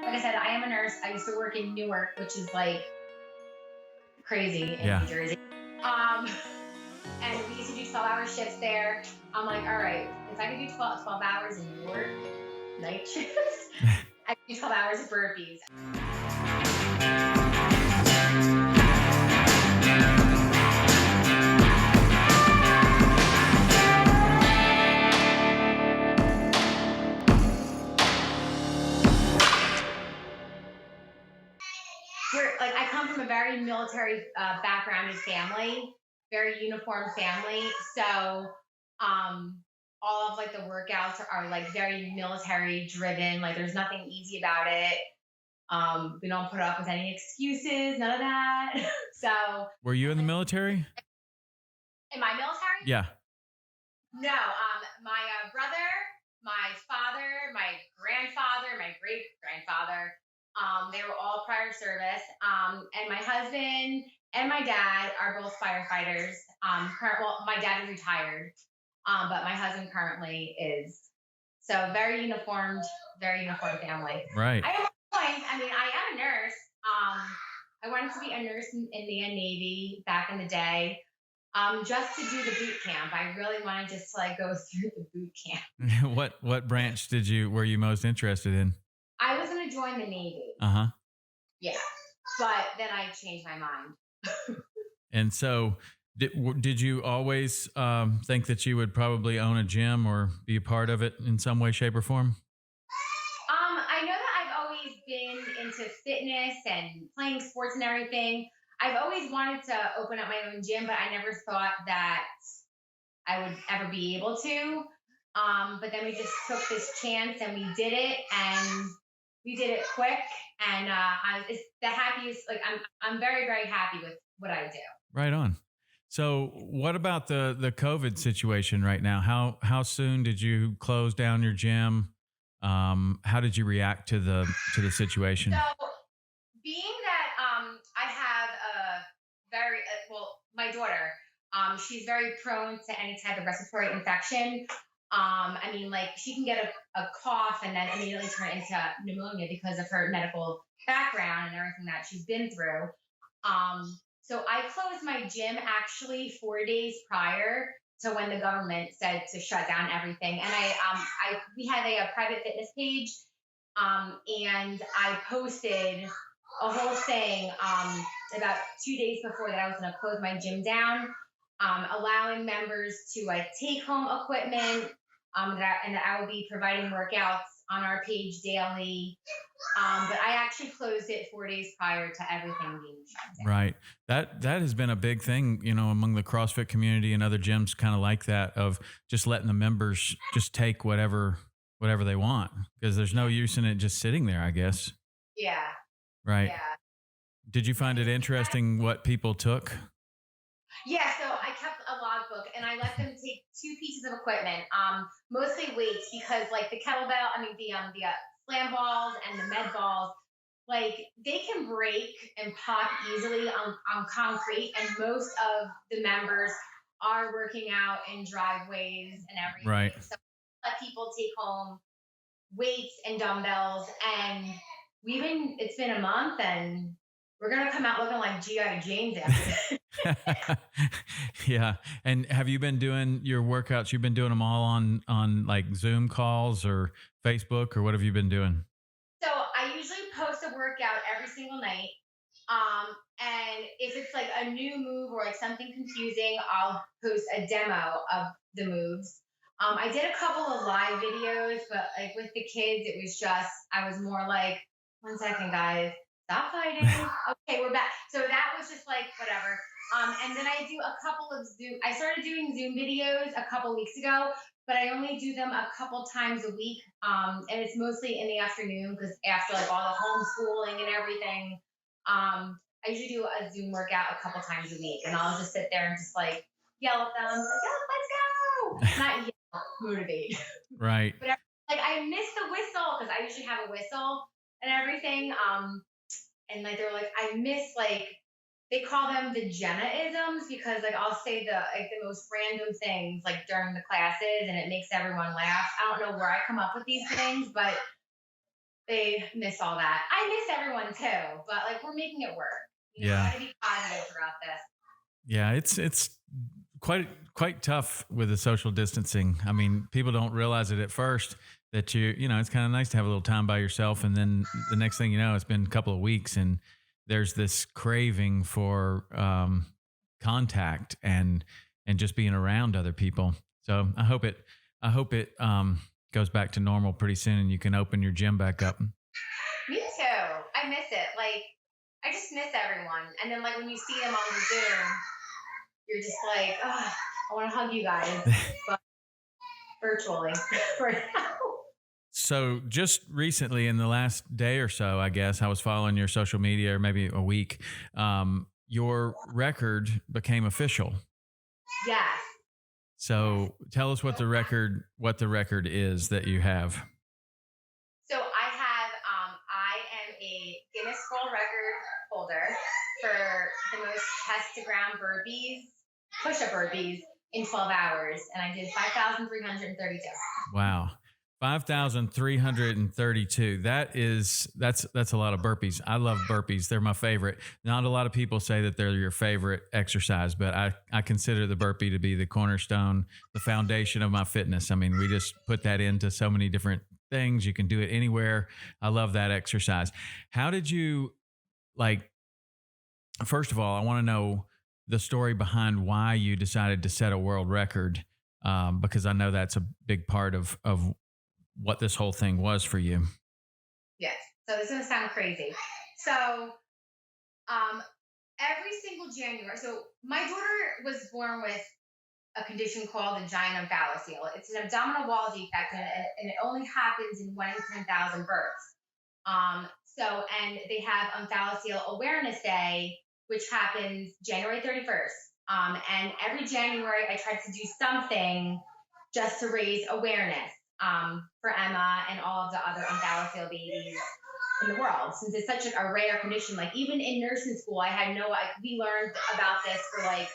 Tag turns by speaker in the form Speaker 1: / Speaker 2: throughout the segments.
Speaker 1: Like I said, I am a nurse. I used to work in Newark, which is like crazy in
Speaker 2: Yeah.
Speaker 1: New Jersey. And we used to do 12-hour shifts there. I'm like, all right, if I could do 12 hours in Newark, night shifts, I could do 12 hours of burpees. I come from a very military backgrounded family, very uniform family. So all of like the workouts are like very military driven. Like there's nothing easy about it. We don't put up with any excuses, none of that. So
Speaker 2: Were you in the military?
Speaker 1: In my military?
Speaker 2: Yeah.
Speaker 1: No. My brother, my father, my grandfather, my great grandfather, they were all prior service. And my husband and my dad are both firefighters. Well, my dad is retired, but my husband currently is. So very uniform family.
Speaker 2: Right.
Speaker 1: I mean, I am a nurse. I wanted to be a nurse in the Navy back in the day. Just to do the boot camp. I really wanted just to like go through the boot camp.
Speaker 2: What branch were you most interested in?
Speaker 1: I was going to join the Navy.
Speaker 2: Uh-huh.
Speaker 1: Yeah. But then I changed my mind.
Speaker 2: And so did you always think that you would probably own a gym or be a part of it in some way, shape, or form?
Speaker 1: I know that I've always been into fitness and playing sports and everything. I've always wanted to open up my own gym, but I never thought that I would ever be able to. But then we just took this chance and we did it, and we did it quick. And it's the happiest. Like I'm very, very happy with what I do.
Speaker 2: Right on. So what about the COVID situation right now? How soon did you close down your gym? How did you react to the situation?
Speaker 1: So being that I have my daughter, she's very prone to any type of respiratory infection. I mean, like she can get a cough and then immediately turn into pneumonia because of her medical background and everything that she's been through. So I closed my gym actually 4 days prior to when the government said to shut down everything. And we had a private fitness page, and I posted a whole thing about 2 days before that I was going to close my gym down, allowing members to like take home equipment, and that I will be providing workouts on our page daily. But I actually closed it 4 days prior to everything being shut down.
Speaker 2: Right. That has been a big thing, among the CrossFit community and other gyms kind of like that, of just letting the members just take whatever they want, because there's no use in it just sitting there, I guess.
Speaker 1: Yeah.
Speaker 2: Right.
Speaker 1: Yeah.
Speaker 2: Did you find it interesting what people took?
Speaker 1: Yeah, so I kept a logbook and I let them take 2 pieces of equipment, mostly weights, because like the kettlebell, the slam balls and the med balls, like they can break and pop easily on concrete, and most of the members are working out in driveways and everything.
Speaker 2: Right.
Speaker 1: So let people take home weights and dumbbells, and it's been a month and we're going to come out looking like G.I. Janes after this.
Speaker 2: Yeah. And have you been doing your workouts? You've been doing them all on like Zoom calls or Facebook, or what have you been doing?
Speaker 1: So I usually post a workout every single night. And if it's like a new move or like something confusing, I'll post a demo of the moves. I did a couple of live videos, but like with the kids, I was more like, 1 second, guys. Stop fighting. Okay, we're back. So that was just like whatever. And then I do a couple of I started doing Zoom videos a couple weeks ago, but I only do them a couple times a week. And it's mostly in the afternoon, because after like all the homeschooling and everything, I usually do a Zoom workout a couple times a week, and I'll just sit there and just like yell at them, like, let's go. Not yell, motivate.
Speaker 2: Right.
Speaker 1: But like I miss the whistle, because I usually have a whistle and everything. And like, they were like, I miss, like, they call them the Gena-isms, because like, I'll say the most random things like during the classes, and it makes everyone laugh. I don't know where I come up with these things, but they miss all that. I miss everyone too, but like we're making it work. I
Speaker 2: Yeah.
Speaker 1: got to be positive throughout this.
Speaker 2: Yeah, it's quite tough with the social distancing. I mean, people don't realize it at first that it's kind of nice to have a little time by yourself, and then the next thing you know, it's been a couple of weeks, and there's this craving for contact and just being around other people. So I hope it goes back to normal pretty soon, and you can open your gym back up.
Speaker 1: Me too. I miss it. Like I just miss everyone. And then like when you see them on the Zoom, you're just like, oh, I want to hug you guys, but virtually for now.
Speaker 2: So just recently, in the last day or so, I guess I was following your social media, or maybe a week. Your record became official.
Speaker 1: Yes.
Speaker 2: So tell us what the record is that you have.
Speaker 1: So I am a Guinness World Record holder for the most chest to ground burpees, push-up burpees in 12 hours, and I did 5,332.
Speaker 2: Wow. 5,332. That's a lot of burpees. I love burpees. They're my favorite. Not a lot of people say that they're your favorite exercise, but I consider the burpee to be the cornerstone, the foundation of my fitness. I mean, we just put that into so many different things. You can do it anywhere. I love that exercise. How did you like, first of all, I want to know the story behind why you decided to set a world record. Because I know that's a big part of what this whole thing was for you.
Speaker 1: Yes. So this is gonna sound crazy. So every single January, so my daughter was born with a condition called a giant omphalocele. It's an abdominal wall defect, and it only happens in 1 in 10,000 births. And they have Omphalocele Awareness Day, which happens January 31st. And every January, I try to do something just to raise awareness for Emma and all of the other Omphalocele babies in the world, since it's such a rare condition. Like even in nursing school, I had we learned about this for like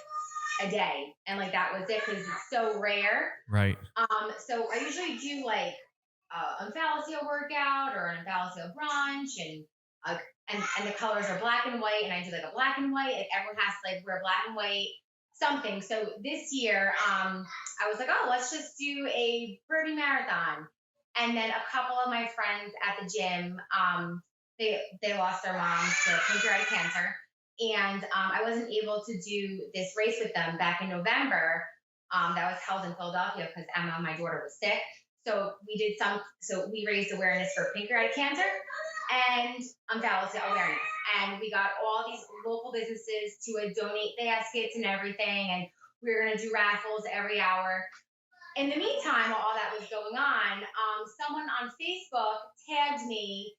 Speaker 1: a day, and like that was it because it's so rare.
Speaker 2: Right.
Speaker 1: So I usually do like Omphalocele workout or an Omphalocele brunch, and the colors are black and white, and I do like a black and white. Like everyone has to like wear black and white something. So this year, I was like, oh, let's just do a burpee marathon. And then a couple of my friends at the gym, they lost their moms to pancreatic cancer, and I wasn't able to do this race with them back in November. That was held in Philadelphia because Emma, my daughter, was sick. So we raised awareness for pancreatic cancer and Omphalocele awareness. And we got all these local businesses to donate baskets and everything. And we were going to do raffles every hour. In the meantime, while all that was going on, someone on Facebook tagged me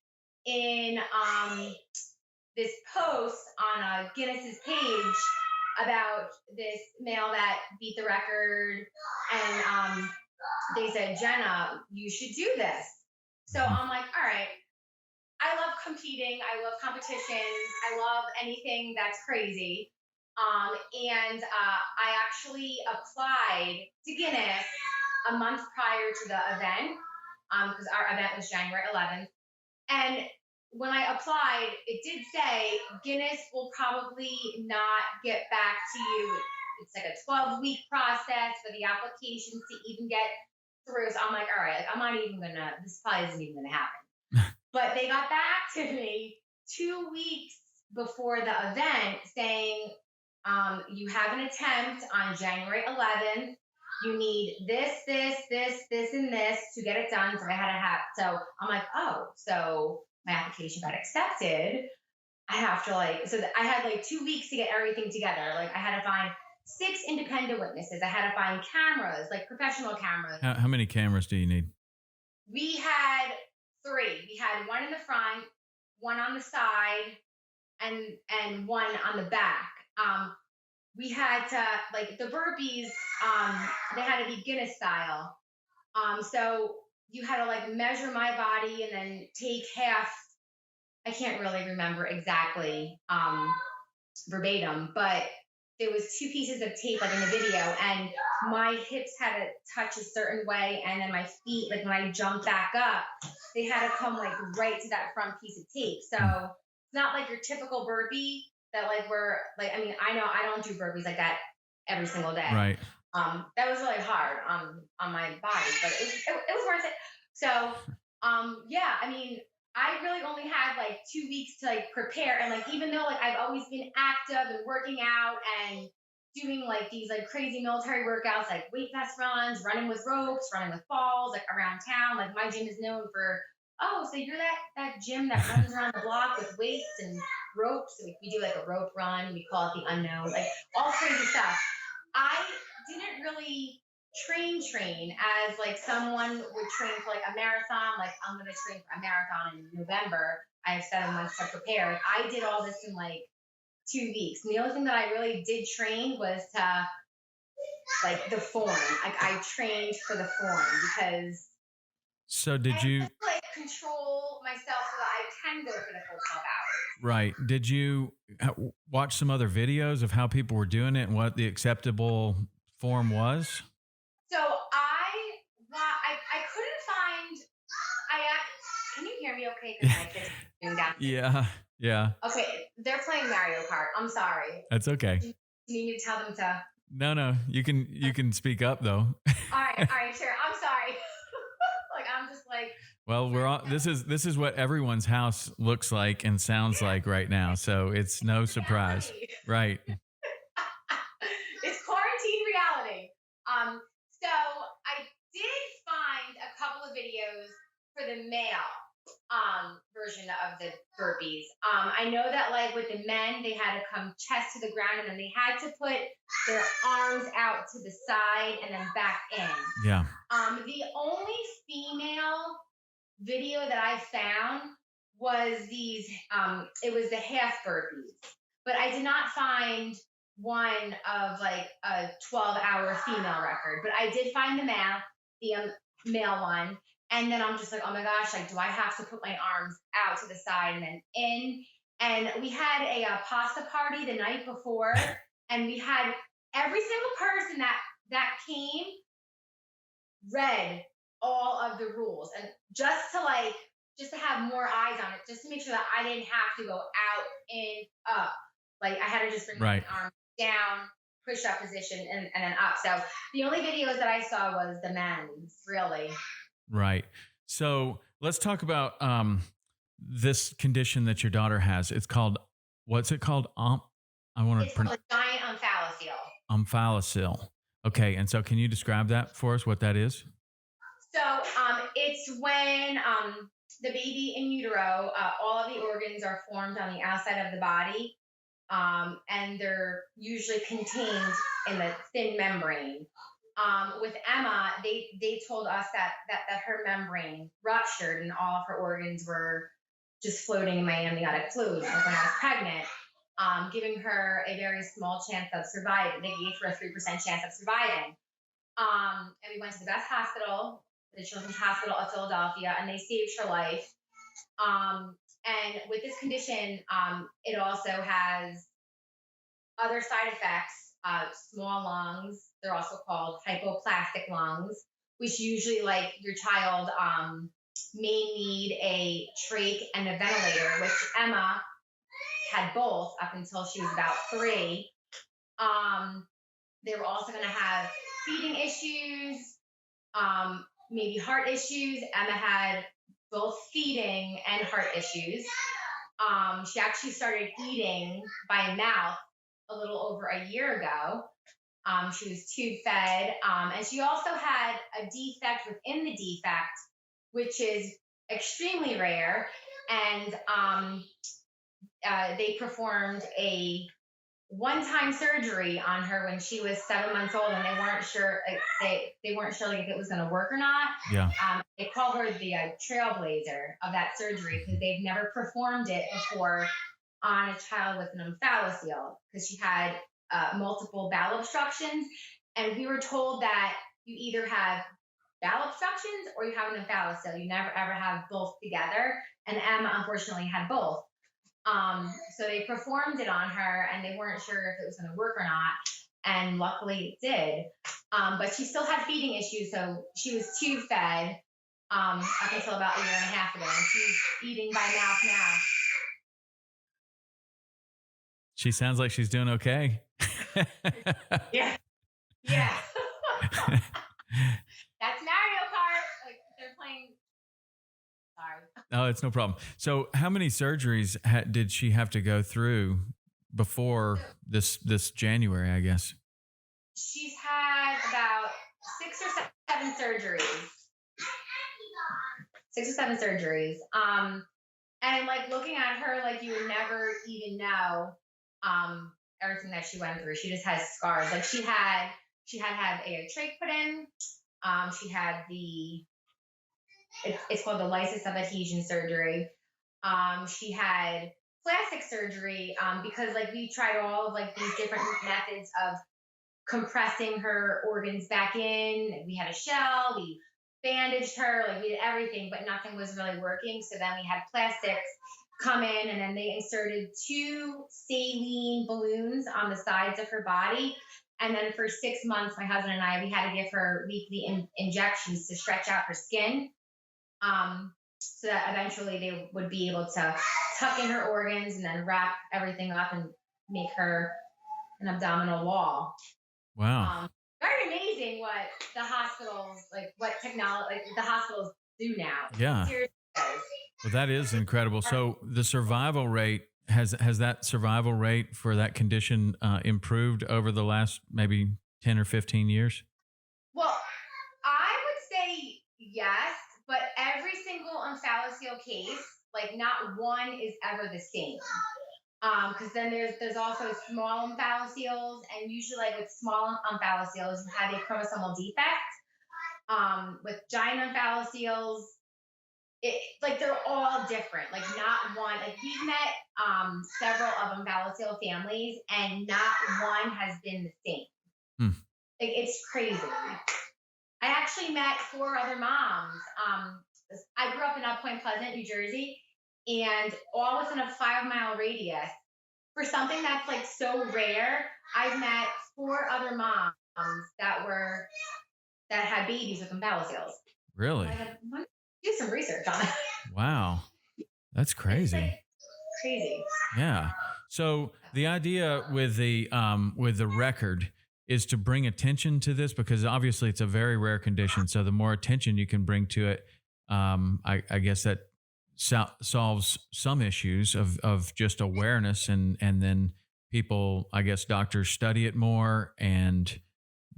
Speaker 1: in this post on Guinness's page about this male that beat the record. And they said, Gena, you should do this. So I'm like, all right. I love competing. I love competitions. I love anything that's crazy. And I actually applied to Guinness a month prior to the event because our event was January 11th. And when I applied, it did say Guinness will probably not get back to you. It's like a 12-week process for the applications to even get through. So I'm like, all right, I'm not even this probably isn't even going to happen. But they got back to me 2 weeks before the event saying, you have an attempt on January 11th. You need this, and this to get it done. So so I'm like, oh, so my application got accepted. I have to I had 2 weeks to get everything together. Like I had to find 6 independent witnesses. I had to find cameras, like professional cameras.
Speaker 2: How many cameras do you need?
Speaker 1: We had 3. We had one in the front, one on the side, and one on the back. We had to the burpees. They had to be Guinness style. So you had to measure my body and then take half. I can't really remember exactly verbatim, but there was two pieces of tape like in the video, and my hips had to touch a certain way, and then my feet, like when I jumped back up, they had to come like right to that front piece of tape. So it's not like your typical burpee that like we're like, I mean, I know I don't do burpees like that every single day.
Speaker 2: Right.
Speaker 1: That was really hard on my body, but it was worth it. So yeah, I mean, I really only had like 2 weeks to like prepare, and like even though like I've always been active and working out and doing like these like crazy military workouts, like weight vest runs, running with ropes, running with balls, like around town. Like my gym is known for, oh, so you're that gym that runs around the block with weights and ropes. So we do like a rope run, we call it the unknown, like all crazy stuff. I didn't really train as like someone would train for like a marathon. Like I'm going to train for a marathon in November. I have 7 months to prepare. Like, I did all this in like 2 weeks. And the only thing that I really did train was to like the form. Like I trained for the form because
Speaker 2: so did you
Speaker 1: just, like control myself so that I can go for the full 12 hours.
Speaker 2: Right. Did you watch some other videos of how people were doing it and what the acceptable form was?
Speaker 1: So I couldn't find. Can you hear me? Okay, because my kids are doing that.
Speaker 2: Yeah.
Speaker 1: Okay, they're playing Mario Kart. I'm sorry.
Speaker 2: That's okay.
Speaker 1: Do you need me to tell them to?
Speaker 2: No. You can speak up though.
Speaker 1: All right, sure. I'm sorry. Like I'm just like.
Speaker 2: Well, we're all. This is what everyone's house looks like and sounds like right now. So it's no surprise, right?
Speaker 1: It's quarantine reality. So I did find a couple of videos for the male version of the burpees. I know that like with the men, they had to come chest to the ground, and then they had to put their arms out to the side and then back in.
Speaker 2: Yeah.
Speaker 1: The only female video that I found was these. It was the half burpees, but I did not find one of like a 12-hour female record, but I did find the male one. And then I'm just like, oh my gosh, like, do I have to put my arms out to the side and then in? And we had a pasta party the night before, and we had every single person that came read all of the rules, and just to have more eyes on it, just to make sure that I didn't have to go out and up. Like I had to just bring my arms down, push-up position, and then up. So the only videos that I saw was the men's, really.
Speaker 2: Right. So let's talk about this condition that your daughter has. It's called, what's it called?
Speaker 1: It's called a giant omphalocele.
Speaker 2: Omphalocele. Okay. And so can you describe that for us, what that is?
Speaker 1: So it's when the baby in utero, all of the organs are formed on the outside of the body, and they're usually contained in the thin membrane. With Emma, they told us that her membrane ruptured and all of her organs were just floating in my amniotic fluid, like when I was pregnant, giving her a very small chance of surviving. They gave her a 3% chance of surviving. And we went to the best hospital, the Children's Hospital of Philadelphia, and they saved her life. And with this condition, it also has other side effects. Small lungs. They're also called hypoplastic lungs, which usually like your child may need a trach and a ventilator, which Emma had both up until she was about 3. They were also going to have feeding issues, maybe heart issues. Emma had both feeding and heart issues. She actually started eating by mouth a little over a year ago. She was tube fed, and she also had a defect within the defect, which is extremely rare. And they performed a one-time surgery on her when she was 7 months old, and they weren't sure. They weren't sure like if it was going to work or not.
Speaker 2: Yeah.
Speaker 1: They call her the trailblazer of that surgery because they've never performed it before on a child with an omphalocele, because she had multiple bowel obstructions, and we were told that you either have bowel obstructions or you have an omphalocele. You never ever have both together, and Emma unfortunately had both. So they performed it on her, and they weren't sure if it was going to work or not. And luckily it did. But she still had feeding issues, so she was tube fed up until about a year and a half ago, and she's eating by mouth now.
Speaker 2: She sounds like she's doing okay.
Speaker 1: Yeah. Yeah. That's Mario Kart. Like they're playing. Sorry.
Speaker 2: Oh, it's no problem. So how many surgeries did she have to go through before this January, I guess?
Speaker 1: She's had about 6 or 7 surgeries. 6 or 7 surgeries. And like looking at her, like you would never even know everything that she went through. She just has scars. Like she had a trach put in. She had it's called the lysis of adhesion surgery. She had plastic surgery because like we tried all of like these different methods of compressing her organs back in. We had a shell, we bandaged her, like we did everything, but nothing was really working. So then we had plastics come in, and then they inserted 2 saline balloons on the sides of her body. And then for 6 months, my husband and I, we had to give her weekly injections to stretch out her skin, so that eventually they would be able to tuck in her organs and then wrap everything up and make her an abdominal wall.
Speaker 2: Wow.
Speaker 1: Very amazing what the hospitals, like what technology, like the hospitals do now.
Speaker 2: Yeah.
Speaker 1: Seriously.
Speaker 2: Well, that is incredible. So the survival rate, has that survival rate for that condition improved over the last maybe 10 or 15 years?
Speaker 1: Well, I would say yes, but every single omphalocele case, like not one is ever the same. Because then there's also small omphalocele, and usually like with small omphalocele, you have a chromosomal defect. With giant omphalocele, like they're all different. Like not one. Like we've met several of omphalocele families, and not one has been the same. Like it's crazy. I actually met 4 other moms. I grew up in Point Pleasant, New Jersey, and all within a 5-mile radius. For something that's like so rare, I've met 4 other moms that had babies with omphalocele.
Speaker 2: Really?
Speaker 1: I want to do some research on it.
Speaker 2: Wow, that's crazy.
Speaker 1: Like crazy.
Speaker 2: Yeah. So the idea with the record is to bring attention to this, because obviously it's a very rare condition. So the more attention you can bring to it, I guess that solves some issues of just awareness, and then people, I guess doctors study it more. And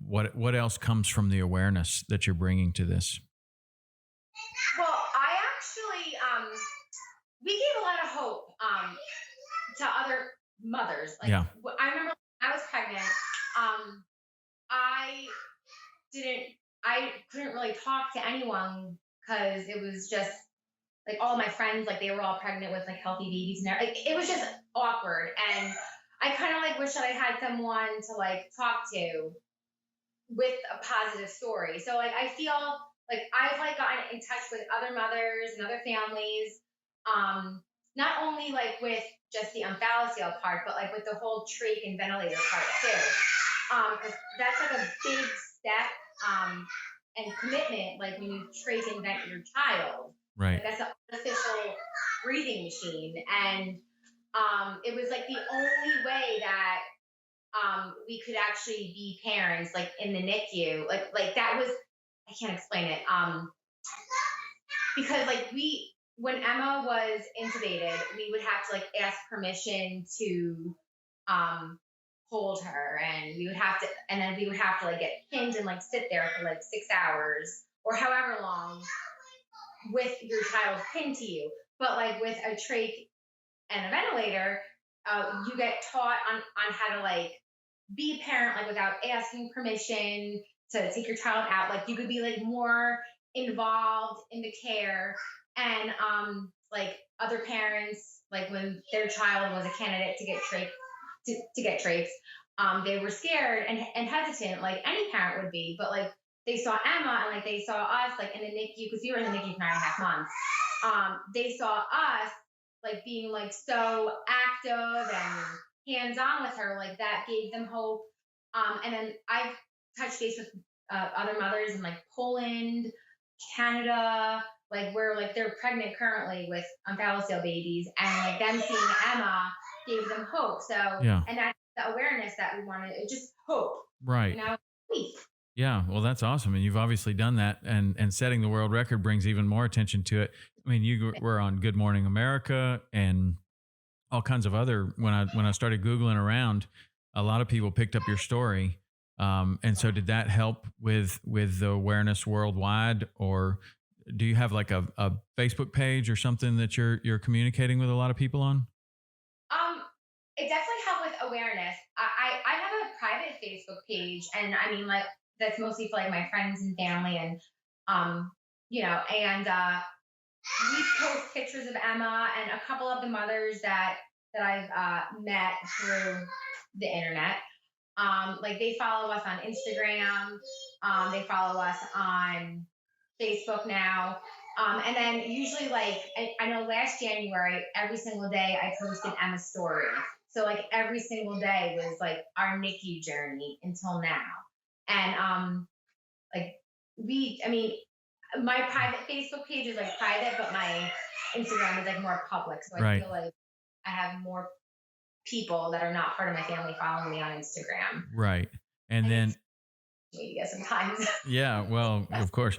Speaker 2: what else comes from the awareness that you're bringing to this?
Speaker 1: Well, I actually, we gave a lot of hope to other mothers. Like,
Speaker 2: yeah.
Speaker 1: I remember when I was pregnant, I couldn't really talk to anyone because it was just like all my friends, like they were all pregnant with like healthy babies, and like it was just awkward. And I kind of like wish that I had someone to like talk to with a positive story. So like I feel like I've like gotten in touch with other mothers and other families, not only like with just the omphalocele part, but like with the whole trach and ventilator part too. Because that's like a big step and commitment, like when you trach and vent your child.
Speaker 2: Right.
Speaker 1: Like that's an artificial breathing machine. And it was like the only way that we could actually be parents, like in the NICU. Like that was, I can't explain it. Because like when Emma was intubated, we would have to like ask permission to hold her, and then we would have to like get pinned and like sit there for like 6 hours or however long with your child pinned to you. But like with a trach and a ventilator, you get taught on how to like be a parent, like without asking permission to take your child out. Like you could be like more involved in the care. And like other parents, like when their child was a candidate to get trachs, they were scared and hesitant, like any parent would be. But like they saw Emma, and like they saw us like in the NICU, because we were in the NICU for 9.5 months. They saw us like being like so active and hands-on with her, like that gave them hope. And then I've touched base with other mothers in like Poland, Canada, like where like they're pregnant currently with Omphalocele babies, and like them seeing Emma gave them hope. So,
Speaker 2: Yeah.
Speaker 1: and that's the awareness that we wanted. It just hope,
Speaker 2: Right. Yeah. Well, that's awesome. And you've obviously done that, and setting the world record brings even more attention to it. I mean, you were on Good Morning America and all kinds of other, when I started Googling around, a lot of people picked up your story. And so did that help with the awareness worldwide, or do you have like a Facebook page or something that you're communicating with a lot of people on?
Speaker 1: It definitely helped with awareness. I have a private Facebook page, and I mean, like, that's mostly for like my friends and family, and and we post pictures of Emma and a couple of the mothers that I've met through the internet. Like they follow us on Instagram, they follow us on Facebook now. And then usually, like, I know last January, every single day I posted Emma's story. So like every single day was like our NICU journey until now. And my private Facebook page is like private, but my Instagram is like more public. So I feel like I have more people that are not part of my family following me on Instagram.
Speaker 2: Right. And then
Speaker 1: media sometimes.
Speaker 2: Yeah, well, of course.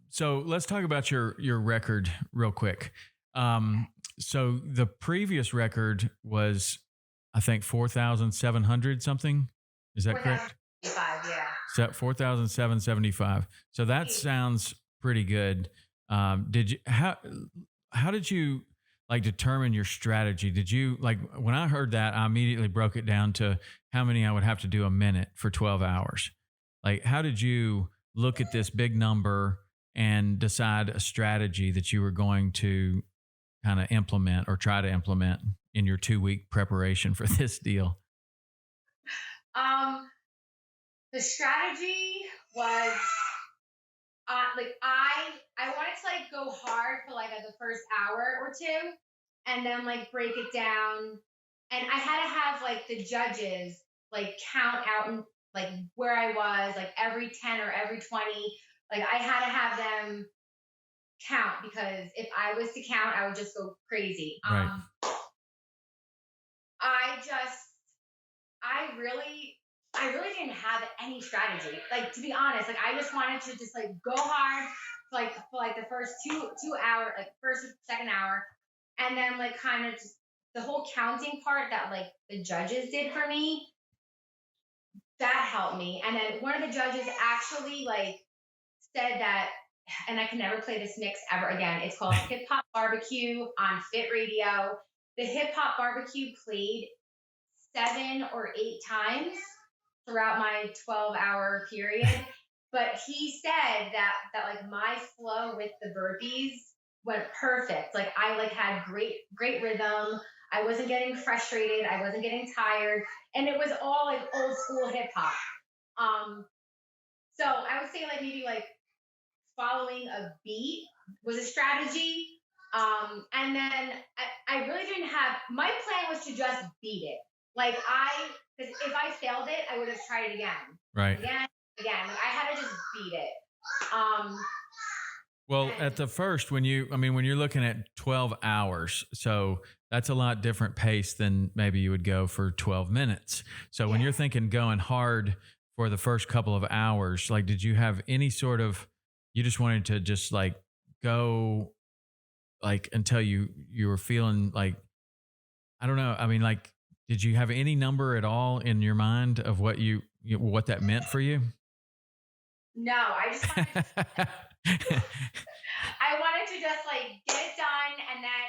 Speaker 2: So let's talk about your record real quick. So the previous record was, I think, 4,700 something. Is that correct?
Speaker 1: 4,775, yeah.
Speaker 2: So 4,775. So that sounds pretty good. How did you like determine your strategy? Did you, like, when I heard that, I immediately broke it down to how many I would have to do a minute for 12 hours. Like, how did you look at this big number and decide a strategy that you were going to kind of implement or try to implement in your 2-week preparation for this deal?
Speaker 1: The strategy was I wanted to like go hard for like the first hour or two, and then like break it down. And I had to have like the judges like count out and like where I was, like every 10 or every 20. Like I had to have them count, because if I was to count, I would just go crazy.
Speaker 2: Right.
Speaker 1: I really didn't have any strategy. Like, to be honest, like I just wanted to just like go hard for like the first two hour, like first or second hour, and then like kind of just the whole counting part that like the judges did for me, that helped me. And then one of the judges actually like said that, and I can never play this mix ever again. It's called Hip Hop Barbecue on Fit Radio. The Hip Hop Barbecue played 7 or 8 times throughout my 12-hour period. But he said that like my flow with the burpees went perfect. Like I like had great rhythm. I wasn't getting frustrated. I wasn't getting tired. And it was all like old school hip hop. So I would say like maybe like following a beat was a strategy. And then I really didn't have, my plan was to just beat it. Like because if I failed it, I would have tried it again.
Speaker 2: Right.
Speaker 1: Again. Like I had to just beat it.
Speaker 2: Well, at the first, when you're looking at 12 hours, so that's a lot different pace than maybe you would go for 12 minutes. So when you're thinking going hard for the first couple of hours, like, did you have any sort of, you just wanted to just like go like until you were feeling like, I don't know. I mean, like, did you have any number at all in your mind of what what that meant for you?
Speaker 1: No, I just wanted I wanted to just like get it done, and then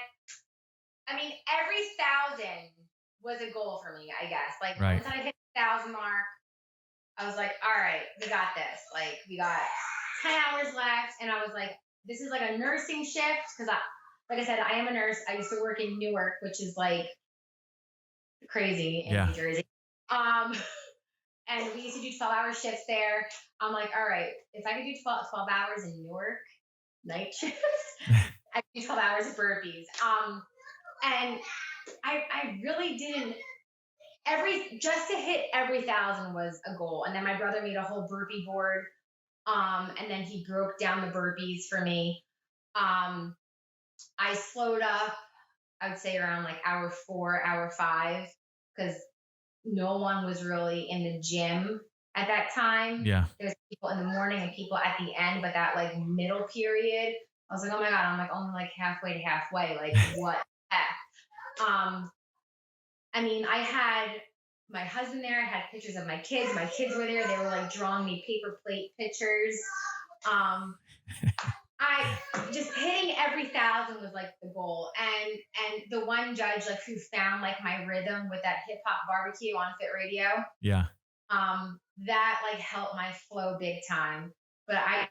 Speaker 1: every 1,000 was a goal for me, I guess. Like once I hit the 1,000 mark, I was like, all right, we got this. Like we got 10 hours left, and I was like, this is like a nursing shift, because like I said, I am a nurse. I used to work in Newark, which is like crazy in New Jersey. And we used to do 12-hour shifts there. I'm like, all right, if I could do 12 hours in Newark, night shifts, I could do 12 hours of burpees. And I really didn't just to hit every 1,000 was a goal. And then my brother made a whole burpee board. And then he broke down the burpees for me. I slowed up, I would say around like hour 4, hour 5, because no one was really in the gym at that time.
Speaker 2: Yeah.
Speaker 1: There's people in the morning and people at the end, but that like middle period, I was like, oh my God, I'm like only like halfway to halfway. Like what the heck? I mean, I had my husband there. I had pictures of my kids. My kids were there. They were like drawing me paper plate pictures. I just hitting every 1,000 was like the goal. And the one judge like who found like my rhythm with that hip hop barbecue on Fit Radio.
Speaker 2: Yeah.
Speaker 1: That like helped my flow big time. But I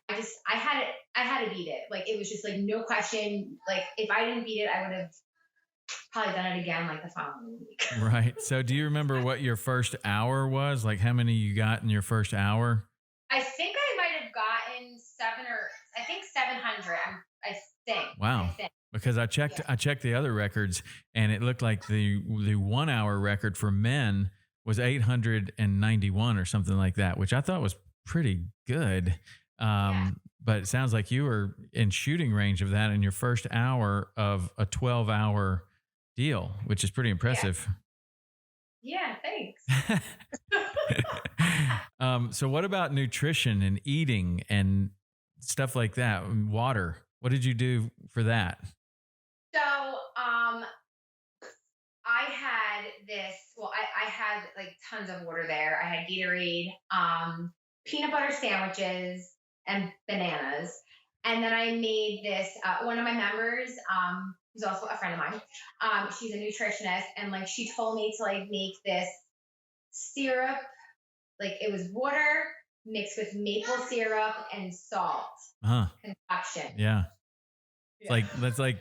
Speaker 1: had to beat it. Like it was just like no question. Like if I didn't beat it, I would have probably done it again like the following week.
Speaker 2: Right. So do you remember what your first hour was? Like how many you got in your first hour?
Speaker 1: I think I might have gotten 700. I think.
Speaker 2: Wow. Because I checked the other records, and it looked like the 1 hour record for men was 891 or something like that, which I thought was pretty good. But it sounds like you were in shooting range of that in your first hour of a 12-hour deal, which is pretty impressive.
Speaker 1: Yeah, thanks.
Speaker 2: So what about nutrition and eating and stuff like that? Water. What did you do for that?
Speaker 1: So, I had this, well, I had like tons of water there. I had Gatorade, peanut butter sandwiches, and bananas. And then I made this, one of my members, who's also a friend of mine, she's a nutritionist, and like she told me to like make this syrup, like it was water mixed with maple syrup and salt concoction.
Speaker 2: Yeah. That's like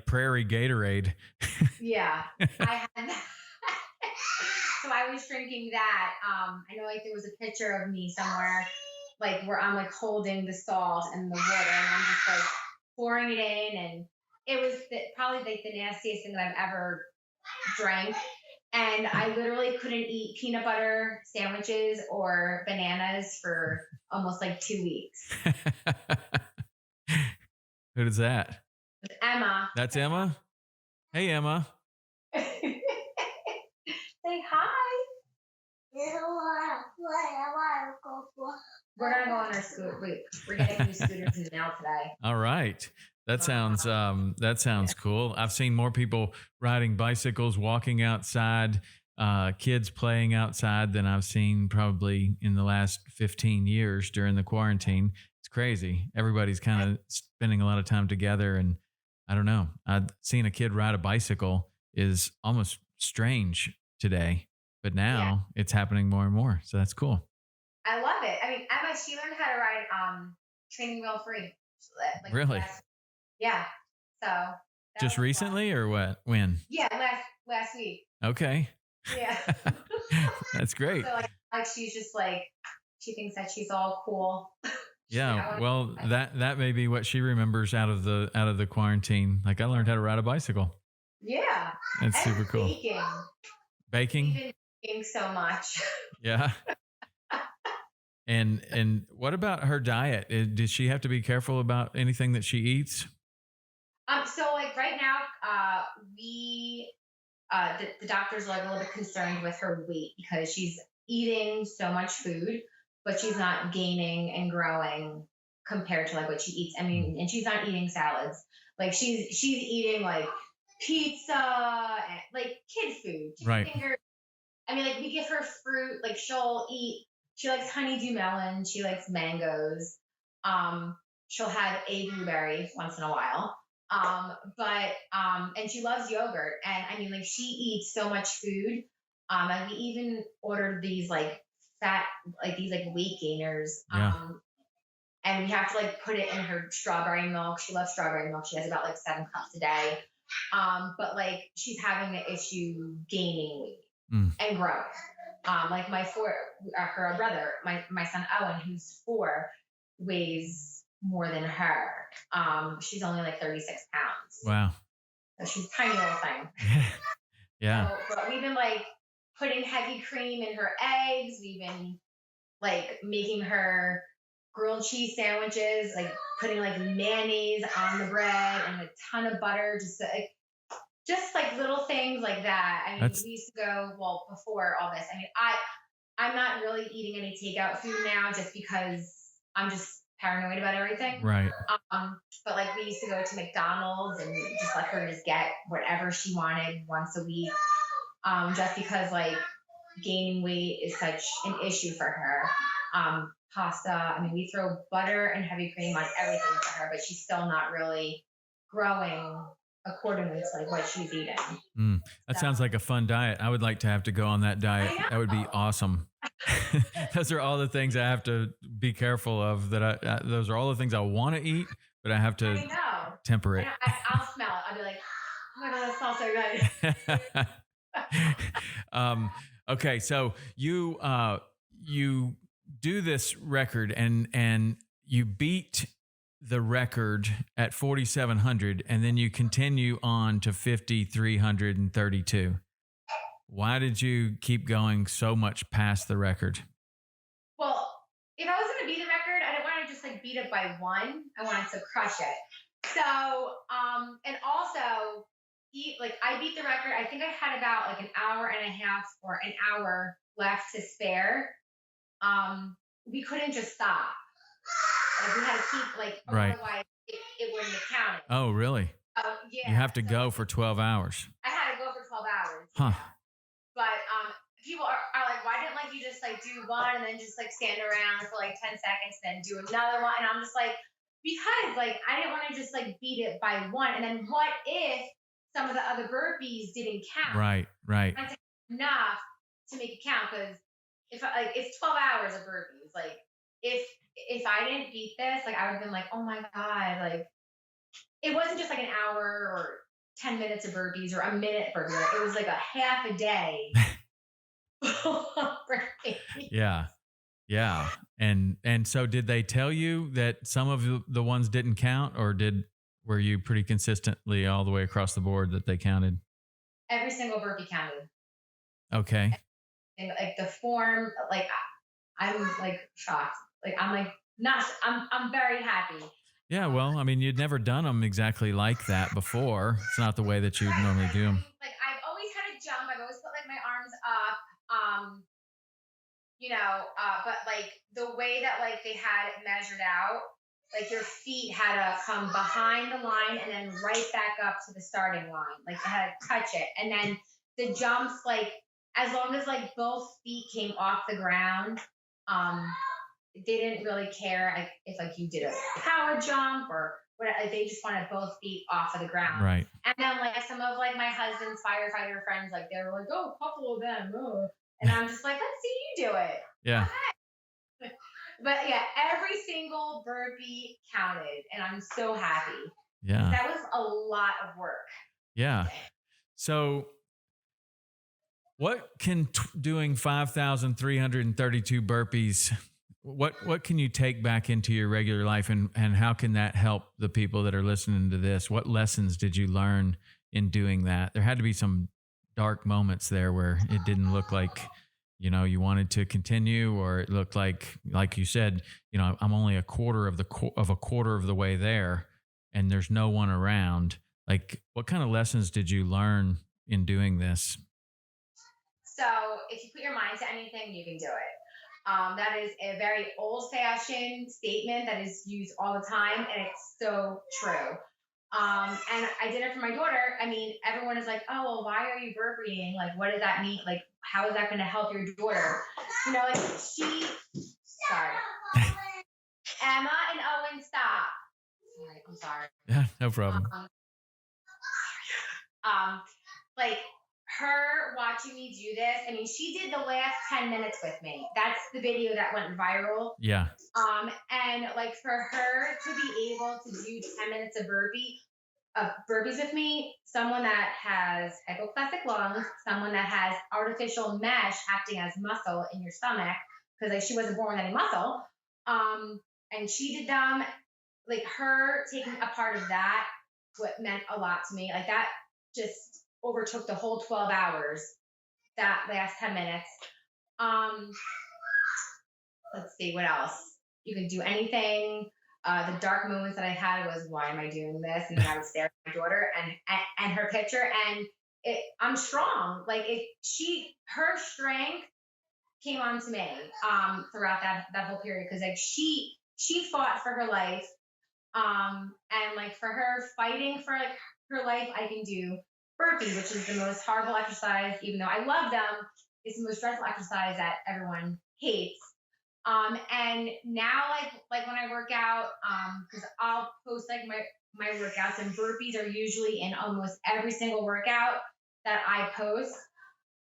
Speaker 2: prairie Gatorade.
Speaker 1: Yeah. I had that. So I was drinking that. I know like there was a picture of me somewhere like where I'm like holding the salt and the water and I'm just like pouring it in, and it was probably like the nastiest thing that I've ever drank. And I literally couldn't eat peanut butter sandwiches or bananas for almost like 2 weeks.
Speaker 2: Who is that?
Speaker 1: It's Emma.
Speaker 2: That's Emma? Hey, Emma.
Speaker 1: Say hi. We're going to go on our scooter. We're getting new scooters in the mail today.
Speaker 2: All right. That sounds cool. I've seen more people riding bicycles, walking outside, kids playing outside than I've seen probably in the last 15 years during the quarantine. It's crazy. Everybody's kind of spending a lot of time together. And I don't know, seeing a kid ride a bicycle is almost strange today, but now it's happening more and more. So that's cool.
Speaker 1: I love it. I mean, Emma, she learned how to ride training wheel free. Like
Speaker 2: really?
Speaker 1: Yeah. So
Speaker 2: just recently or what? When?
Speaker 1: Yeah, last week.
Speaker 2: Okay.
Speaker 1: Yeah.
Speaker 2: That's great.
Speaker 1: So like she's just like, she thinks that she's all cool.
Speaker 2: Yeah. Well, that may be what she remembers out of the quarantine. Like I learned how to ride a bicycle.
Speaker 1: Yeah.
Speaker 2: That's super cool. Baking.
Speaker 1: We've been baking so much.
Speaker 2: Yeah. And what about her diet? Did she have to be careful about anything that she eats?
Speaker 1: So like right now, the doctors are like a little bit concerned with her weight because she's eating so much food, but she's not gaining and growing compared to like what she eats. I mean, and she's not eating salads. Like she's eating like pizza and like kid food.
Speaker 2: Right.
Speaker 1: I mean, like we give her fruit. Like she likes honeydew melon. She likes mangoes. She'll have a blueberry once in a while. And she loves yogurt. And I mean, like she eats so much food. And we even ordered these like these like weight gainers. And we have to like put it in her strawberry milk. She loves strawberry milk. She has about like 7 cups a day. But like she's having the issue gaining weight and growing. Like her brother, my son Owen, who's 4, weighs more than her. She's only like 36 pounds.
Speaker 2: Wow.
Speaker 1: So she's a tiny little thing.
Speaker 2: Yeah.
Speaker 1: So, but we've been like putting heavy cream in her eggs. We've been like making her grilled cheese sandwiches, like putting like mayonnaise on the bread and a ton of butter, just like little things like that. I mean,
Speaker 2: That's
Speaker 1: we used to go, well, before all this. I mean, I'm not really eating any takeout food now just because I'm just paranoid about everything.
Speaker 2: right.
Speaker 1: But like we used to go to McDonald's and just let her just get whatever she wanted once a week. Just because like gaining weight is such an issue for her. Pasta, I mean, we throw butter and heavy cream on everything for her, but she's still not really growing accordingly to like what she's eating.
Speaker 2: That
Speaker 1: So,
Speaker 2: sounds like a fun diet. I would like to have to go on that diet.
Speaker 1: I
Speaker 2: That would be
Speaker 1: know.
Speaker 2: awesome. Those are all the things I have to be careful of. Those are all the things I want to eat, but I have
Speaker 1: I
Speaker 2: to
Speaker 1: know.
Speaker 2: temper it.
Speaker 1: I'll smell it. I'll be like, oh my God, that smells so good.
Speaker 2: Okay, so you do this record and you beat the record at 4,700, and then you continue on to 5,332. Why did you keep going so much past the record?
Speaker 1: Well, if I was going to beat the record, I didn't want to just like beat it by one. I wanted to crush it. So, and also, like I beat the record. I think I had about like an hour and a half or an hour left to spare. We couldn't just stop. Like we had to keep like,
Speaker 2: Right.
Speaker 1: otherwise it wouldn't have counted.
Speaker 2: Oh, really?
Speaker 1: Oh yeah.
Speaker 2: You have to
Speaker 1: So
Speaker 2: go for 12 hours.
Speaker 1: I had to go for 12 hours.
Speaker 2: Huh.
Speaker 1: Yeah. But people are like, why didn't like you just like do one and then just like stand around for like 10 seconds, then do another one? And I'm just like, because like I didn't want to just like beat it by one. And then what if some of the other burpees didn't count?
Speaker 2: Right.
Speaker 1: That's enough to make it count, because if like it's 12 hours of burpees. Like if I didn't beat this, like I would have been like, oh my God, like it wasn't just like an hour or 10 minutes of burpees or a minute burpee. Like, it was like a half a day.
Speaker 2: Yeah. And so did they tell you that some of the ones didn't count, or were you pretty consistently all the way across the board that they counted?
Speaker 1: Every single burpee counted.
Speaker 2: Okay.
Speaker 1: And like the form, like I'm like shocked. Like I'm like not. I'm very happy.
Speaker 2: Yeah. Well, I mean, you'd never done them exactly like that before. It's not the way that you'd normally do them.
Speaker 1: Like I've always had a jump. I've always put like my arms up. But like the way that like they had it measured out, like your feet had to come behind the line and then right back up to the starting line. Like they had to touch it. And then the jumps, like as long as like both feet came off the ground, they didn't really care like if like you did a power jump or what. Like, they just wanted both feet off of the ground.
Speaker 2: Right.
Speaker 1: And then like some of like my husband's firefighter friends, like they were like, oh, a couple of them. Oh. And I'm just like, let's see you do it.
Speaker 2: Yeah.
Speaker 1: Okay. But yeah, every single burpee counted, and I'm so happy.
Speaker 2: Yeah.
Speaker 1: That was a lot of work.
Speaker 2: Yeah. So what can doing 5,332 burpees, what can you take back into your regular life, and how can that help the people that are listening to this? What lessons did you learn in doing that? There had to be some dark moments there where it didn't look like, you wanted to continue, or it looked like you said, I'm only a quarter of the way there and there's no one around. Like, what kind of lessons did you learn in doing this?
Speaker 1: So if you put your mind to anything, you can do it. That is a very old-fashioned statement that is used all the time, and it's so true. And I did it for my daughter. I mean, everyone is like, oh, well, why are you burpeeing? Like, what does that mean? Like, how is that going to help your daughter? Like sorry. Emma and Owen, stop. I'm sorry.
Speaker 2: Yeah, no problem.
Speaker 1: Like her watching me do this. I mean, she did the last 10 minutes with me. That's the video that went viral.
Speaker 2: Yeah.
Speaker 1: And like for her to be able to do 10 minutes of burpees with me, someone that has hypoplastic lungs, someone that has artificial mesh acting as muscle in your stomach, because like she wasn't born with any muscle. And she did them, like her taking a part of that, what meant a lot to me. Like that just overtook the whole 12 hours, that last 10 minutes. Um, let's see what else. You can do anything. The dark moments that I had was, why am I doing this? And then I would stare at my daughter and her picture, and I'm strong. Like her strength came on to me throughout that whole period, because like she fought for her life, and like for her fighting for like her life, I can do burpees, which is the most horrible exercise, even though I love them. It's the most dreadful exercise that everyone hates. And now like when I work out, because I'll post like my workouts, and burpees are usually in almost every single workout that I post.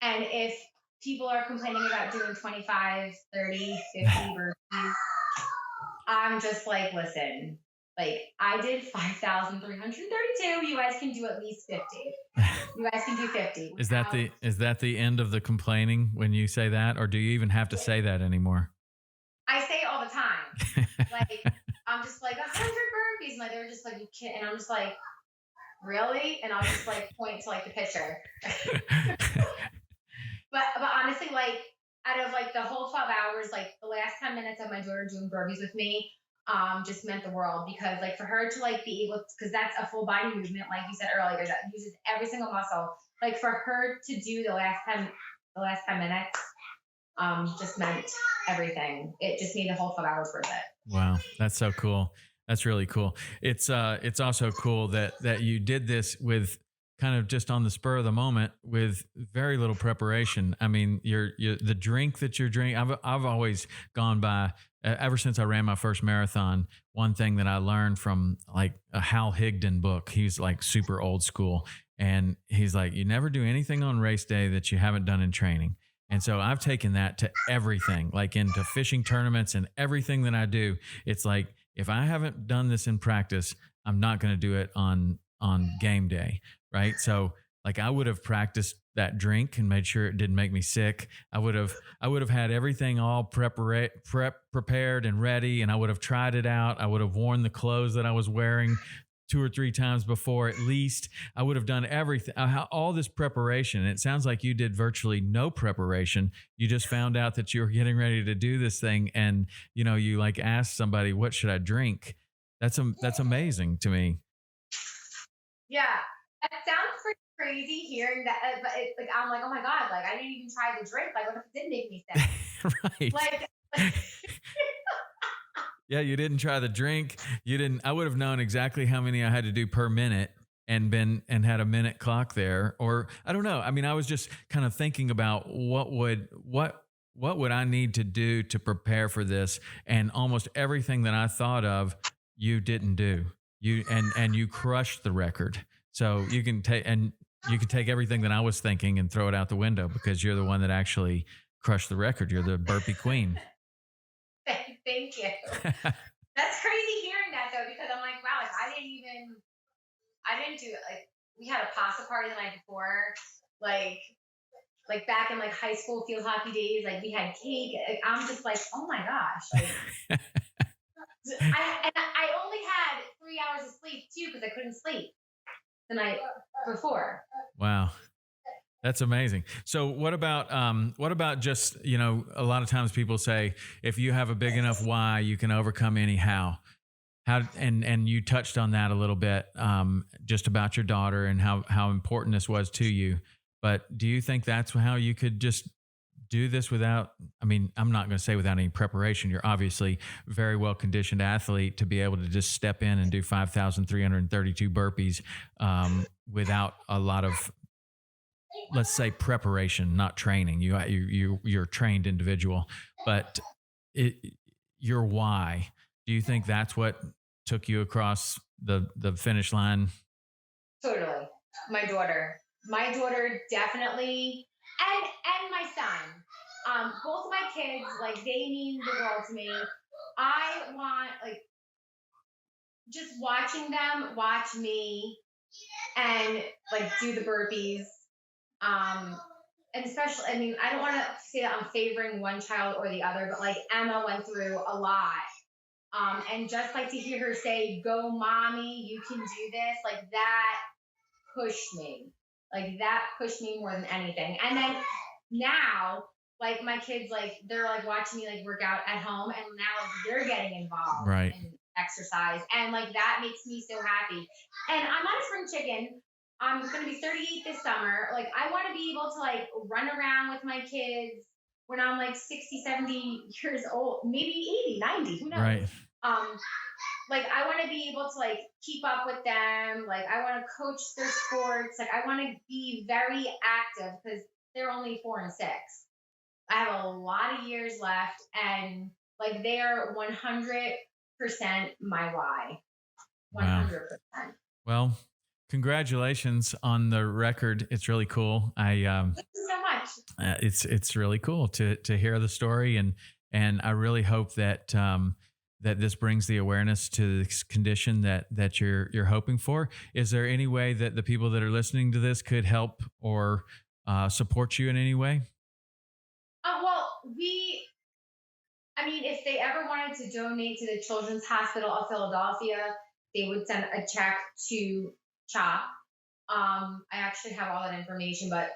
Speaker 1: And if people are complaining about doing 25, 30, 50 burpees, I'm just like, listen, like I did 5,332. You guys can do at least 50. You guys can do 50.
Speaker 2: Is that the end of the complaining when you say that, or do you even have to say that anymore?
Speaker 1: I say it all the time. Like I'm just like 100 burpees, and like they're just like, you can't, and I'm just like, really? And I'll just like point to like the picture. But honestly, like out of like the whole 12 hours, like the last 10 minutes of my daughter doing burpees with me, just meant the world, because like for her to like be able, because that's a full body movement, like you said earlier, that uses every single muscle. Like for her to do the last 10 minutes, just meant everything. It just made the whole 12 hours worth it.
Speaker 2: Wow, that's so cool. That's really cool. It's also cool that you did this with kind of just on the spur of the moment with very little preparation. I mean, the drink that you're drinking, I've always gone by, ever since I ran my first marathon, one thing that I learned from like a Hal Higdon book, he's like super old school. And he's like, you never do anything on race day that you haven't done in training. And so I've taken that to everything, like into fishing tournaments and everything that I do. It's like, if I haven't done this in practice, I'm not going to do it on game day. Right. So like I would have practiced that drink and made sure it didn't make me sick. I would have had everything all prepared and ready. And I would have tried it out. I would have worn the clothes that I was wearing 2 or 3 times before, at least. I would have done everything, all this preparation. And it sounds like you did virtually no preparation. You just found out that you were getting ready to do this thing. And, you know, you like asked somebody, what should I drink? That's amazing to me.
Speaker 1: Yeah. That sounds pretty crazy hearing that, but it's like, I'm like, oh my God, like I didn't even try the drink. Like what if it did make me sick?
Speaker 2: Right.
Speaker 1: Like
Speaker 2: yeah, you didn't try the drink. I would have known exactly how many I had to do per minute and had a minute clock there. Or I don't know. I mean, I was just kind of thinking about what would I need to do to prepare for this? And almost everything that I thought of, you didn't do. And you crushed the record. So you can take everything that I was thinking and throw it out the window, because you're the one that actually crushed the record. You're the burpee queen.
Speaker 1: Thank you. That's crazy hearing that though, because I'm like, wow, like I didn't do it. Like we had a pasta party the night before, like back in like high school field hockey days, like we had cake. Like, I'm just like, oh my gosh. Like, I only had 3 hours of sleep too, because I couldn't sleep the night before.
Speaker 2: Wow. That's amazing. So what about just, you know, a lot of times people say, if you have a big enough why, you can overcome any how. And you touched on that a little bit, just about your daughter and how important this was to you. But do you think that's how you could just do this without, I mean, I'm not going to say without any preparation. You're obviously a very well conditioned athlete to be able to just step in and do 5,332 burpees without a lot of, let's say, preparation, not training. You're a trained individual, but your why. Do you think that's what took you across the finish line?
Speaker 1: Totally. My daughter definitely, and my son. Both of my kids, like they mean the world to me. I want like just watching them watch me and like do the burpees. And especially, I mean, I don't want to say that I'm favoring one child or the other, but like Emma went through a lot. And just like to hear her say, go mommy, you can do this, like that pushed me. Like that pushed me more than anything. And then now, like my kids, like they're like watching me like work out at home, and now they're getting involved
Speaker 2: Right.
Speaker 1: in exercise, and like that makes me so happy. And I'm not a spring chicken. I'm gonna be 38 this summer. Like I want to be able to like run around with my kids when I'm like 60, 70 years old, maybe 80, 90, who knows?
Speaker 2: Right.
Speaker 1: Like I want to be able to like keep up with them. Like I want to coach their sports. Like I want to be very active because they're only 4 and 6. I have a lot of years left, and like they're 100% my why. 100%.
Speaker 2: Wow. Well, congratulations on the record. It's really cool.
Speaker 1: Thank you so much.
Speaker 2: It's really cool to hear the story, and I really hope that that this brings the awareness to this condition that you're hoping for. Is there any way that the people that are listening to this could help or support you in any way?
Speaker 1: Well, I mean, if they ever wanted to donate to the Children's Hospital of Philadelphia, they would send a check to CHOP. I actually have all that information, but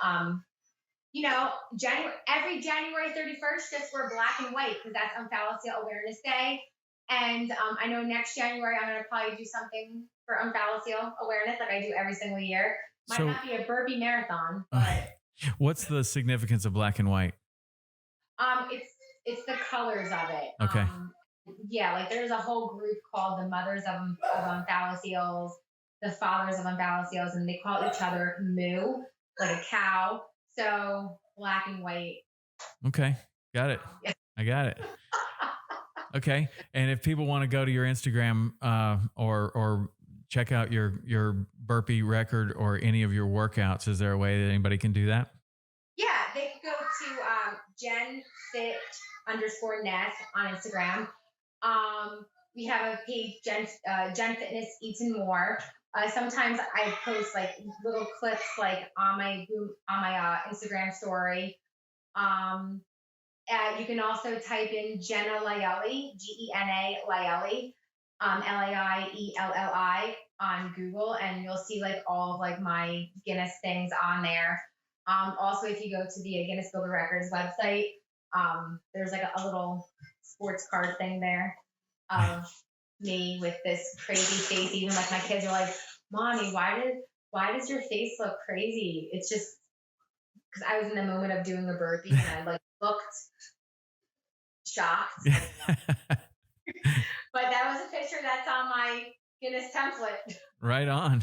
Speaker 1: you know, every January 31st, just wear black and white because that's Omphalocele Awareness Day. And I know next January I'm going to probably do something for Omphalocele awareness, like I do every single year. Might not be a burpee marathon, but
Speaker 2: what's the significance of black and white?
Speaker 1: It's the colors of it.
Speaker 2: Okay.
Speaker 1: Yeah, like there's a whole group called the Mothers of Omphaloceles, the Fathers of Omphaloceles, and they call each other moo, like a cow. So black and white.
Speaker 2: Okay, got it.
Speaker 1: Yeah.
Speaker 2: I got it. Okay, and if people want to go to your Instagram or check out your burpee record or any of your workouts, is there a way that anybody can do that?
Speaker 1: Yeah, they can go to genfit_ness on Instagram. We have a page, genfit-ness Eats and More. Sometimes I post like little clips like on my Instagram story. You can also type in Gena Laielli, Gena Laielli, Laielli on Google, and you'll see like all of like my Guinness things on there. Also, if you go to the Guinness Book of Records website, there's like a little sports card thing there of me with this crazy face. Even like my kids are like, "Mommy, why does your face look crazy?" It's just because I was in the moment of doing a burpee and I like looked shocked. But that was a picture that's on my Guinness template.
Speaker 2: Right on.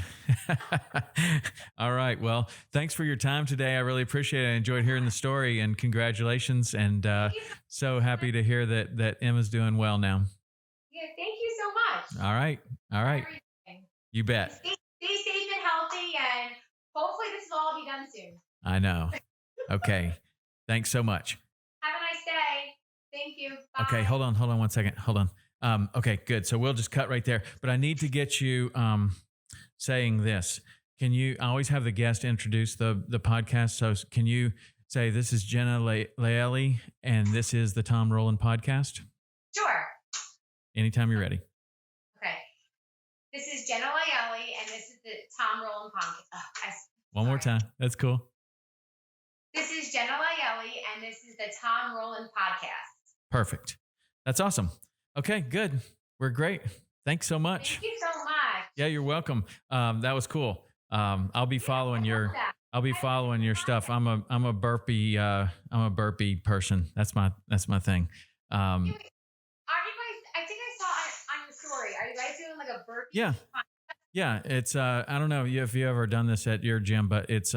Speaker 2: All right. Well, thanks for your time today. I really appreciate it. I enjoyed hearing the story, and congratulations. And so happy to hear that Emma's doing well now.
Speaker 1: Yeah, thank you so much.
Speaker 2: All right. All right.
Speaker 1: Everything.
Speaker 2: You bet.
Speaker 1: Stay safe and healthy, and hopefully this will all be done soon.
Speaker 2: I know. Okay. Thanks so much.
Speaker 1: Have a nice day. Thank you. Bye.
Speaker 2: Okay. Hold on 1 second. Hold on. Okay, good. So we'll just cut right there. But I need to get you saying this. Can you? I always have the guest introduce the podcast. So can you say, "This is Gena Laielli, and this is the Tom Rowland podcast"?
Speaker 1: Sure.
Speaker 2: Anytime you're ready.
Speaker 1: Okay. This is Gena Laielli, and this is the Tom Rowland podcast.
Speaker 2: One more time. That's cool.
Speaker 1: This is Gena Laielli, and this is the Tom Rowland podcast.
Speaker 2: Perfect. That's awesome. Okay, good. We're great. Thanks so much.
Speaker 1: Thank you so much.
Speaker 2: Yeah, you're welcome. That was cool. I'll be following your stuff. I'm a burpee person. That's my thing.
Speaker 1: Are you guys? I think I saw on your story. Are you guys doing like a burpee?
Speaker 2: Yeah. Yeah. It's I don't know if you ever done this at your gym, but it's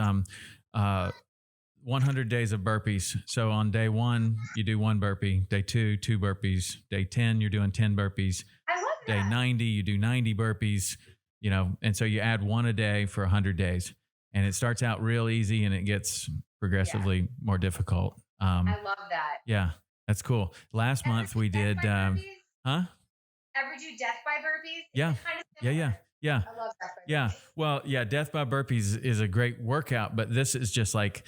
Speaker 2: 100 days of burpees. So on day 1, you do 1 burpee. Day 2, 2 burpees. Day 10, you're doing 10 burpees.
Speaker 1: I love that.
Speaker 2: Day 90, you do 90 burpees, and so you add 1 a day for 100 days. And it starts out real easy and it gets progressively more difficult.
Speaker 1: I love that.
Speaker 2: Yeah, that's cool. Last month we did,
Speaker 1: Ever do death by burpees?
Speaker 2: Yeah.
Speaker 1: Kind of
Speaker 2: Yeah.
Speaker 1: I love death by burpees.
Speaker 2: Yeah. Well, yeah, death by burpees is a great workout, but this is just like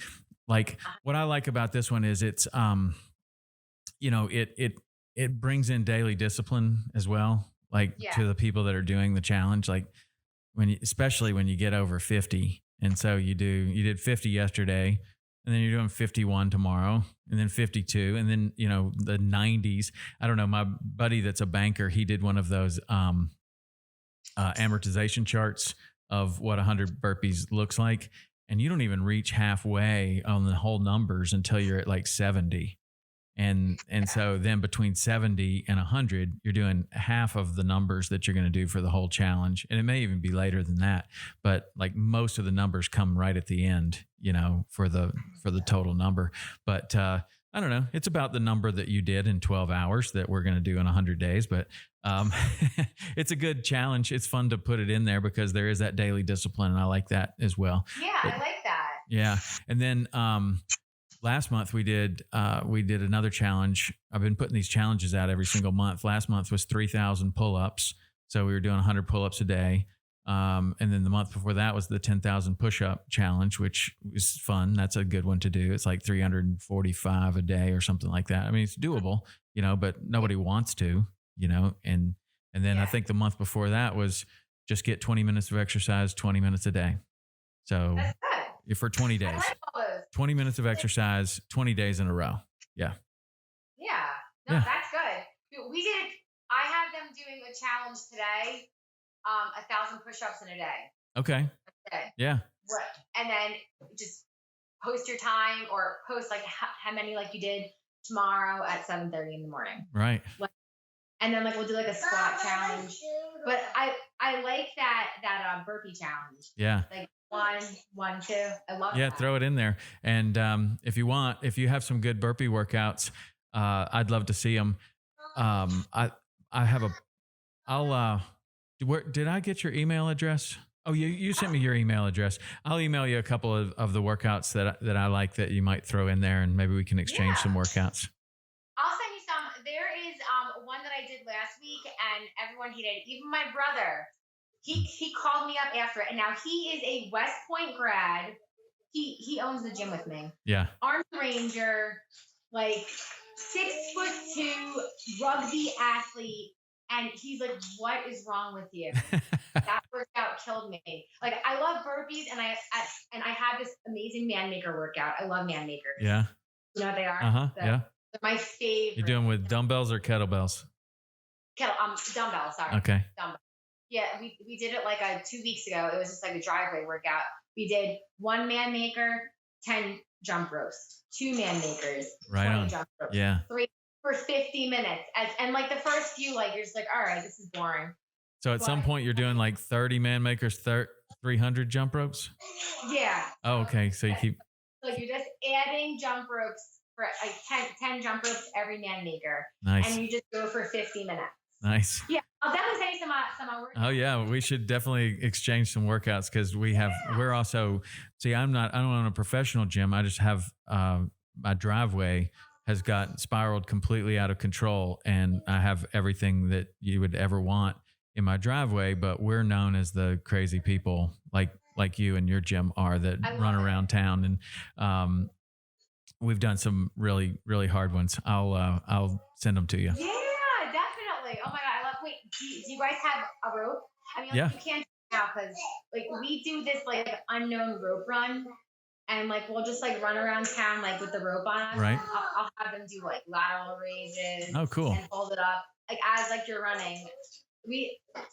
Speaker 2: what I like about this one is it's, it brings in daily discipline as well, to the people that are doing the challenge. Like especially when you get over 50. And so you did 50 yesterday, and then you're doing 51 tomorrow, and then 52, and then, the 90s. I don't know. My buddy that's a banker, he did one of those amortization charts of what 100 burpees looks like. And you don't even reach halfway on the whole numbers until you're at like 70. And so then between 70 and 100, you're doing half of the numbers that you're going to do for the whole challenge. And it may even be later than that, but like most of the numbers come right at the end, for the total number. But I don't know. It's about the number that you did in 12 hours that we're going to do in 100 days. But it's a good challenge. It's fun to put it in there because there is that daily discipline. And I like that as well.
Speaker 1: Yeah, I like that.
Speaker 2: Yeah. And then last month we did another challenge. I've been putting these challenges out every single month. Last month was 3,000 pull-ups. So we were doing 100 pull-ups a day. And then the month before that was the 10,000 push-up challenge, which is fun. That's a good one to do. It's like 345 a day or something like that. I mean, it's doable, but nobody wants to, and then I think the month before that was just get 20 minutes of exercise, 20 minutes a day. So for 20 days. I like all those. 20 minutes of exercise, 20 days in a row. Yeah.
Speaker 1: Yeah. No, that's good. I have them doing a challenge today, 1,000 push-ups in a day.
Speaker 2: Okay. Yeah.
Speaker 1: And then just post your time or post like how many like you did tomorrow at 7:30 in the morning.
Speaker 2: Right.
Speaker 1: And then we'll do like a squat challenge. But I like that burpee challenge.
Speaker 2: Yeah.
Speaker 1: Like 1, 2. I love that.
Speaker 2: Yeah, throw it in there. And if you have some good burpee workouts, I'd love to see them. Did I get your email address? Oh, you sent me your email address. I'll email you a couple of the workouts that I like that you might throw in there, and maybe we can exchange some workouts.
Speaker 1: I'll send you some. There is one that I did last week, and everyone hated it. Even my brother. He called me up after it, and now he is a West Point grad. He owns the gym with me.
Speaker 2: Yeah.
Speaker 1: Army Ranger, like 6'2" rugby athlete, and he's like, "What is wrong with you?" That workout killed me. Like I love burpees, and I have this amazing man maker workout. I love man makers.
Speaker 2: Yeah.
Speaker 1: You know what they are?
Speaker 2: Yeah.
Speaker 1: They're my favorite.
Speaker 2: You're doing with dumbbells or kettlebells?
Speaker 1: Dumbbells. Sorry.
Speaker 2: Okay.
Speaker 1: Dumbbells. Yeah, we did it like 2 weeks ago. It was just like a driveway workout. We did 1 man maker, 10 jump ropes, 2 man makers,
Speaker 2: right
Speaker 1: 20
Speaker 2: on.
Speaker 1: Jump ropes,
Speaker 2: yeah,
Speaker 1: 3 for 50 minutes. And like the first few, like you're just like, all right, this is boring.
Speaker 2: So at some point you're doing like 30 man makers, 300 jump ropes?
Speaker 1: Yeah.
Speaker 2: Oh, okay. So you keep.
Speaker 1: So you're just adding jump ropes for like 10 jump ropes every man maker.
Speaker 2: Nice.
Speaker 1: And you just go for 50 minutes.
Speaker 2: Nice.
Speaker 1: Yeah, I'll definitely send you some workouts.
Speaker 2: Oh yeah, we should definitely exchange some workouts because we're also. See, I don't own a professional gym. I just have my driveway has got spiraled completely out of control, and I have everything that you would ever want in my driveway. But we're known as the crazy people, like you and your gym are, that run around town, and we've done some really really hard ones. I'll send them to you.
Speaker 1: Yeah. Oh my God, wait, do you guys have a rope? I mean,
Speaker 2: yeah.
Speaker 1: You can't do it now because like we do this like unknown rope run, and like we'll just like run around town like with the rope on.
Speaker 2: Right.
Speaker 1: I'll have them do like lateral raises.
Speaker 2: Oh, cool.
Speaker 1: And hold it up like as like you're running.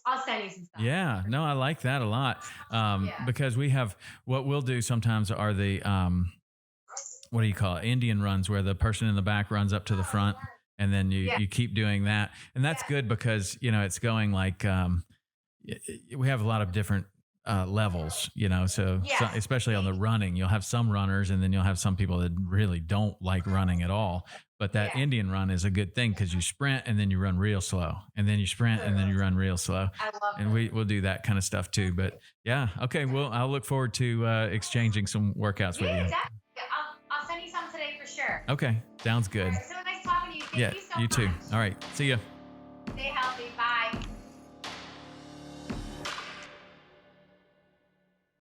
Speaker 1: I'll send you some stuff.
Speaker 2: Yeah, no, I like that a lot because we have what we'll do sometimes are the what do you call it? Indian runs, where the person in the back runs up to the front. And then you keep doing that. And that's good because, it's going like, we have a lot of different levels, so especially on the running, you'll have some runners and then you'll have some people that really don't like running at all. But that Indian run is a good thing because you sprint and then you run real slow, and then you sprint and then you run real slow.
Speaker 1: I love
Speaker 2: and we'll do that kind of stuff too. But yeah. Okay. Well, I'll look forward to exchanging some workouts with you.
Speaker 1: Exactly. I'll send you some today for sure.
Speaker 2: Okay. Sounds good.
Speaker 1: So nice talking to you. Thank you so
Speaker 2: you
Speaker 1: much.
Speaker 2: too. All right. See ya.
Speaker 1: Stay healthy.